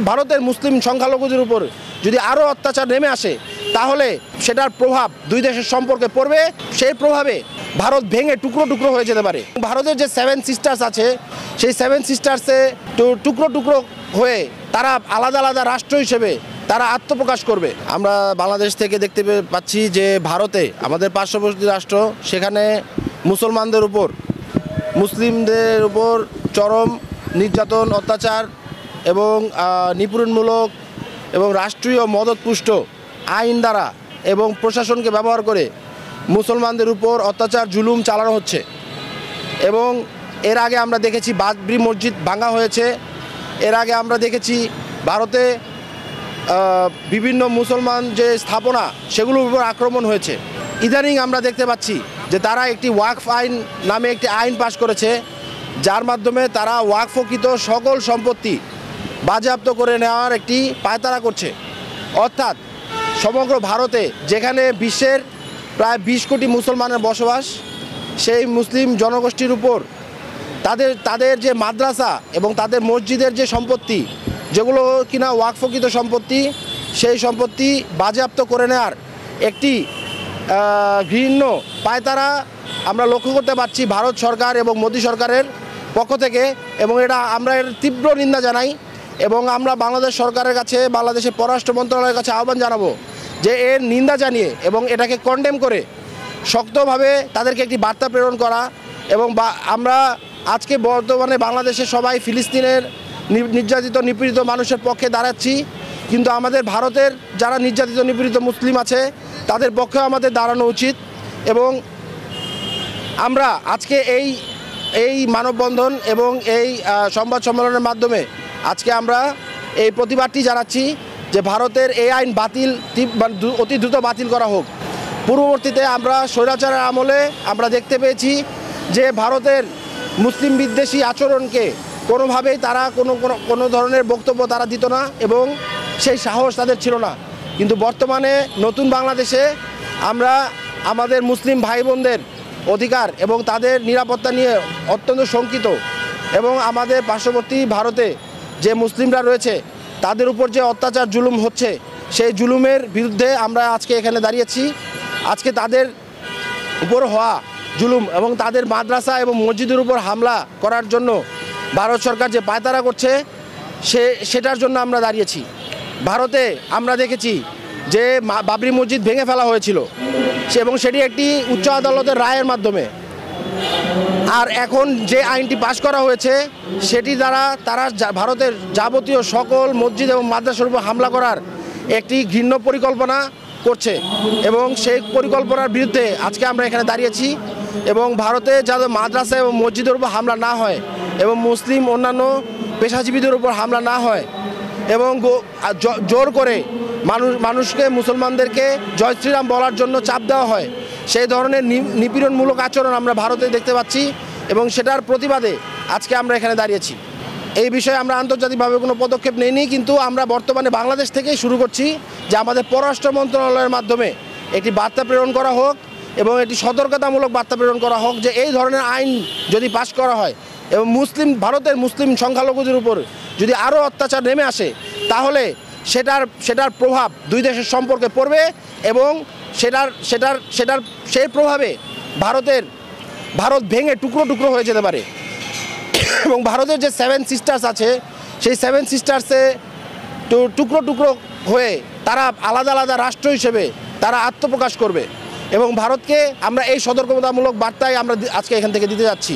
ভারতের মুসলিম সংখ্যালঘুদের উপর যদি আরও অত্যাচার নেমে আসে তাহলে সেটার প্রভাব দুই দেশের সম্পর্কে পড়বে। সেই প্রভাবে ভারত ভেঙে টুকরো টুকরো হয়ে যেতে পারে। ভারতের যে 7 সিস্টার্স আছে সেই 7 সিস্টার্সে টুকরো টুকরো হয়ে তারা আলাদা আলাদা রাষ্ট্র হিসেবে তারা আত্মপ্রকাশ করবে। আমরা বাংলাদেশ থেকে দেখতে পাচ্ছি যে ভারতে আমাদের পার্শ্ববর্তী রাষ্ট্র, সেখানে মুসলমানদের উপর মুসলিমদের উপর চরম নির্যাতন, অত্যাচার এবং নিপীড়নমূলক এবং রাষ্ট্রীয় মদতপুষ্ট আইন দ্বারা এবং প্রশাসনকে ব্যবহার করে মুসলমানদের উপর অত্যাচার জুলুম চালানো হচ্ছে। এবং এর আগে আমরা দেখেছি বাবরি মসজিদ ভাঙা হয়েছে। এর আগে আমরা দেখেছি ভারতে বিভিন্ন মুসলমান যে স্থাপনা সেগুলোর উপর আক্রমণ হয়েছে। ইদানিং আমরা দেখতে পাচ্ছি যে তারা একটি ওয়াকফ আইন নামে একটি আইন পাশ করেছে, যার মাধ্যমে তারা ওয়াকফকৃত সকল সম্পত্তি বাজেয়াপ্ত করে নেওয়ার একটি পায়তারা করছে। অর্থাৎ সমগ্র ভারতে যেখানে বিশ্বের প্রায় 20 কোটি মুসলমানের বসবাস, সেই মুসলিম জনগোষ্ঠীর উপর তাদের যে মাদ্রাসা এবং তাদের মসজিদের যে সম্পত্তি, যেগুলো কিনা ওয়াকফকৃত সম্পত্তি, সেই সম্পত্তি বাজেয়াপ্ত করে নেওয়ার একটি ঘৃণ্য পায়তারা আমরা লক্ষ্য করতে পারছি ভারত সরকার এবং মোদী সরকারের পক্ষ থেকে। এবং এটা আমরা এর তীব্র নিন্দা জানাই এবং আমরা বাংলাদেশ সরকারের কাছে, বাংলাদেশের পররাষ্ট্র মন্ত্রণালয়ের কাছে আহ্বান জানাবো যে এর নিন্দা জানিয়ে এবং এটাকে কন্ডেম করে শক্তভাবে তাদেরকে একটি বার্তা প্রেরণ করা। এবং আমরা আজকে বর্তমানে বাংলাদেশের সবাই ফিলিস্তিনের নির্যাতিত নিপীড়িত মানুষের পক্ষে দাঁড়াচ্ছি, কিন্তু আমাদের ভারতের যারা নির্যাতিত নিপীড়িত মুসলিম আছে তাদের পক্ষেও আমাদের দাঁড়ানো উচিত। এবং আমরা আজকে এই মানববন্ধন এবং এই সংবাদ সম্মেলনের মাধ্যমে আজকে আমরা এই প্রতিবাদটি জানাচ্ছি যে ভারতের এই আইন বাতিল, অতি দ্রুত বাতিল করা হোক। পূর্ববর্তীতে আমরা স্বৈরাচারের আমলে আমরা দেখতে পেয়েছি যে ভারতের মুসলিম বিদ্বেষী আচরণকে কোনোভাবেই তারা কোনো ধরনের বক্তব্য তারা দিত না এবং সেই সাহস তাদের ছিল না। কিন্তু বর্তমানে নতুন বাংলাদেশে আমরা আমাদের মুসলিম ভাই বোনদের অধিকার এবং তাদের নিরাপত্তা নিয়ে অত্যন্ত শঙ্কিত। এবং আমাদের পার্শ্ববর্তী ভারতে যে মুসলিমরা রয়েছে তাদের উপর যে অত্যাচার জুলুম হচ্ছে, সেই জুলুমের বিরুদ্ধে আমরা আজকে এখানে দাঁড়িয়েছি। আজকে তাদের উপর হওয়া জুলুম এবং তাদের মাদ্রাসা এবং মসজিদের উপর হামলা করার জন্য ভারত সরকার যে পায়তারা করছে সেটার জন্য আমরা দাঁড়িয়েছি। ভারতে আমরা দেখেছি যে বাবরি মসজিদ ভেঙে ফেলা হয়েছিল এবং সেটি একটি উচ্চ আদালতের রায়ের মাধ্যমে। আর এখন যে আইনটি পাশ করা হয়েছে সেটি দ্বারা তারা ভারতের যাবতীয় সকল মসজিদ এবং মাদ্রাসার উপর হামলা করার একটি ঘৃণ্য পরিকল্পনা করছে এবং সেই পরিকল্পনার বিরুদ্ধে আজকে আমরা এখানে দাঁড়িয়েছি। এবং ভারতে যাতে মাদ্রাসা এবং মসজিদের উপর হামলা না হয় এবং মুসলিম অন্যান্য পেশাজীবীদের উপর হামলা না হয় এবং জোর করে মানুষকে, মুসলমানদেরকে জয় শ্রীরাম বলার জন্য চাপ দেওয়া হয়, সেই ধরনের নিপীড়নমূলক আচরণ আমরা ভারতে দেখতে পাচ্ছি এবং সেটার প্রতিবাদে আজকে আমরা এখানে দাঁড়িয়েছি। এই বিষয়ে আমরা আন্তর্জাতিকভাবে কোনো পদক্ষেপ নেইনি, কিন্তু আমরা বর্তমানে বাংলাদেশ থেকেই শুরু করছি যে আমাদের পররাষ্ট্র মন্ত্রণালয়ের মাধ্যমে একটি বার্তা প্রেরণ করা হোক এবং একটি সতর্কতামূলক বার্তা প্রেরণ করা হোক যে এই ধরনের আইন যদি পাশ করা হয় এবং ভারতের মুসলিম সংখ্যালঘুদের উপর যদি আরও অত্যাচার নেমে আসে তাহলে সেটার প্রভাব দুই দেশের সম্পর্কে পড়বে এবং সেই প্রভাবে ভারত ভেঙে টুকরো টুকরো হয়ে যেতে পারে। এবং ভারতের যে 7 সিস্টার্স আছে সেই 7 সিস্টার্সে টুকরো টুকরো হয়ে তারা আলাদা আলাদা রাষ্ট্র হিসেবে তারা আত্মপ্রকাশ করবে। এবং ভারতকে আমরা এই সতর্কতামূলক বার্তাই আমরা আজকে এখান থেকে দিতে যাচ্ছি।